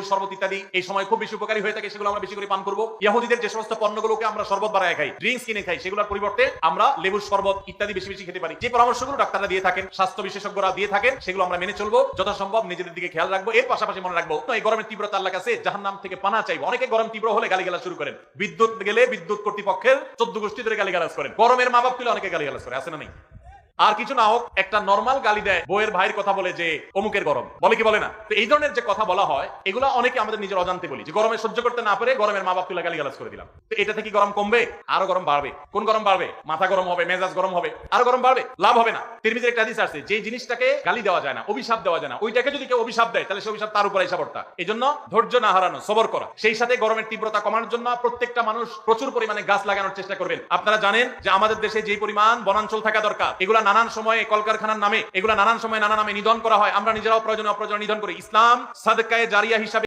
শরবত ইত্যাদি এই সময় খুব বেশি উপকারী হয়ে থাকে, সেগুলো আমরা বেশি করে পান করবো। ইহুদিদের যে সমস্ত পণ্যগুলোকে আমরা শরবত বানায় খাই, ড্রিঙ্কস কিনে খাই, সেগুলোর পরিবর্তে আমরা লেবুর শরবত ইত্যাদি বেশি বেশি খেতে পারি। যে পরামর্শগুলো ডাক্তাররা দিয়ে থাকেন, স্বাস্থ্য বিশেষজ্ঞরা দিয়ে থাকেন, সেগুলো আমরা মেনে চলবো। যথাসম্ভব নিজেদের দিকে খেয়াল রাখবো। এর পাশাপাশি মনে রাখবো, এই গরমের তীব্রতা আল্লাহর কাছে জাহান্নাম থেকে পানা চাইবো। অনেকে গরম তীব্র হলে গালিগালাজ শুরু করেন, বিদ্যুৎ গেলে বিদ্যুৎ কর্তৃপক্ষের 14 গোষ্ঠী ধরে গালিগালাজ করেন, গরমের মা বাপ তুলে অনেকে গালিগালাজ করে, আছে না নেই? আর কিছু না হোক একটা নরমাল গালি দেয়, বইয়ের ভাইয়ের কথা বলে যে অমুকের গরম, বলে কি বলে না? তো এই ধরনের যে কথা বলা হয়, এগুলো অনেকে আমাদের নিজের অজান্তে বলি, যে গরমে সহ্য করতে না পারে গরমের মা বাপ তুলে গালিগালাজ করে দিলাম। তো এটা থেকে গরম কমবে? আরো গরম বাড়বে। কোন গরম বাড়বে? মাথা গরম হবে, মেজাজ গরম হবে, আরো গরম বাড়বে, লাভ হবে না। তিরমিজির একটা হাদিস আছে, যে জিনিসটাকে গালি দেওয়া যায় না, অভিশাপ দেওয়া যায় না, ওইটাকে যদি কেউ অভিশাপ দেয়, তাহলে সেই অভিশাপ তার উপর এসে পড়তা। এই জন্য ধৈর্য না হারানো, সবর করা। সেই সাথে গরমের তীব্রতা কমানোর জন্য প্রত্যেকটা মানুষ প্রচুর পরিমাণে গাছ লাগানোর চেষ্টা করবেন। আপনারা জানেন যে আমাদের দেশে যে পরিমাণ বনাঞ্চল থাকা দরকার, এগুলা নানান সময়ে কলকারখানার নামে, এগুলা নানান সময় নানা নামে নিধন করা হয়। আমরা নিজেরাও প্রয়োজনে অপ্রয়োজনে নিধন করি। ইসলাম সাদকায়ে জারিয়া হিসাবে